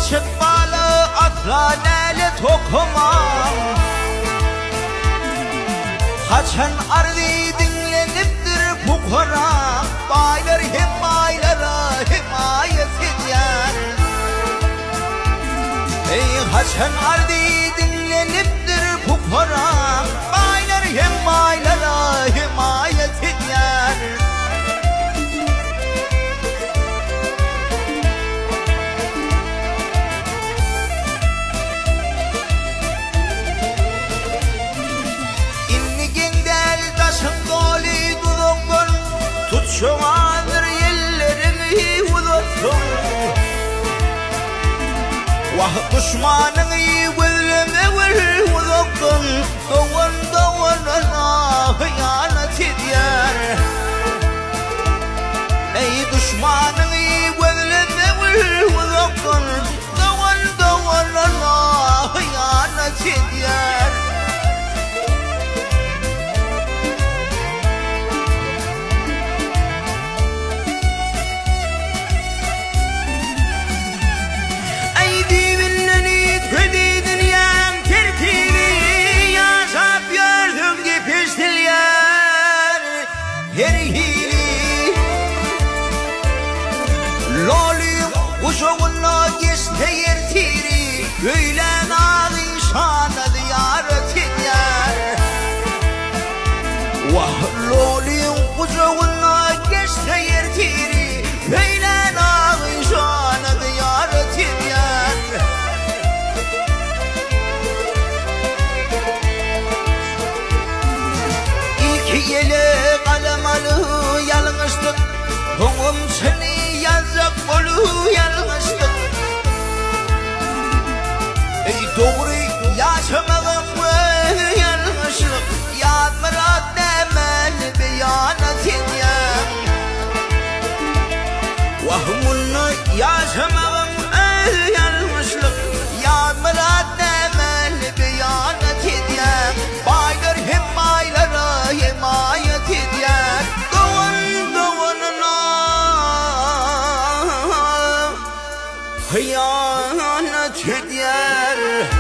Küçük balığı atla neli tokumam. Kaçan ardi dinleniptir bu Kur'an. Baylar himaylara himayet eder. Kaçan ardi dinleniptir bu Kur'an. Baylar himaylara himayet eder. Şuandır yerlerimi unuttun. Vah düşmanın yüzüme unuttun. Doğan doğanına hıyanet eder. Ey düşmanın yüzüme unuttun. Doğan doğanına hıyanet eder. Uşağınla geçteyir tiri, Göylen ağın şanı ziyaret eder. Vah lolim uşağınla geçteyir tiri, Göylen ağın şanı ziyaret eder. İlk yeli kalem alı yalnızlık, Doğum seni yazık olu yalnızlık. Doğru yaşamağım yalnızlık. Yad murat demen beyanat edeyim. Vahmunlu yaşamağım yalnızlık. Yad murat demen beyanat edeyim. Baylar himaylara himayet edeyim. Hıyanet eder.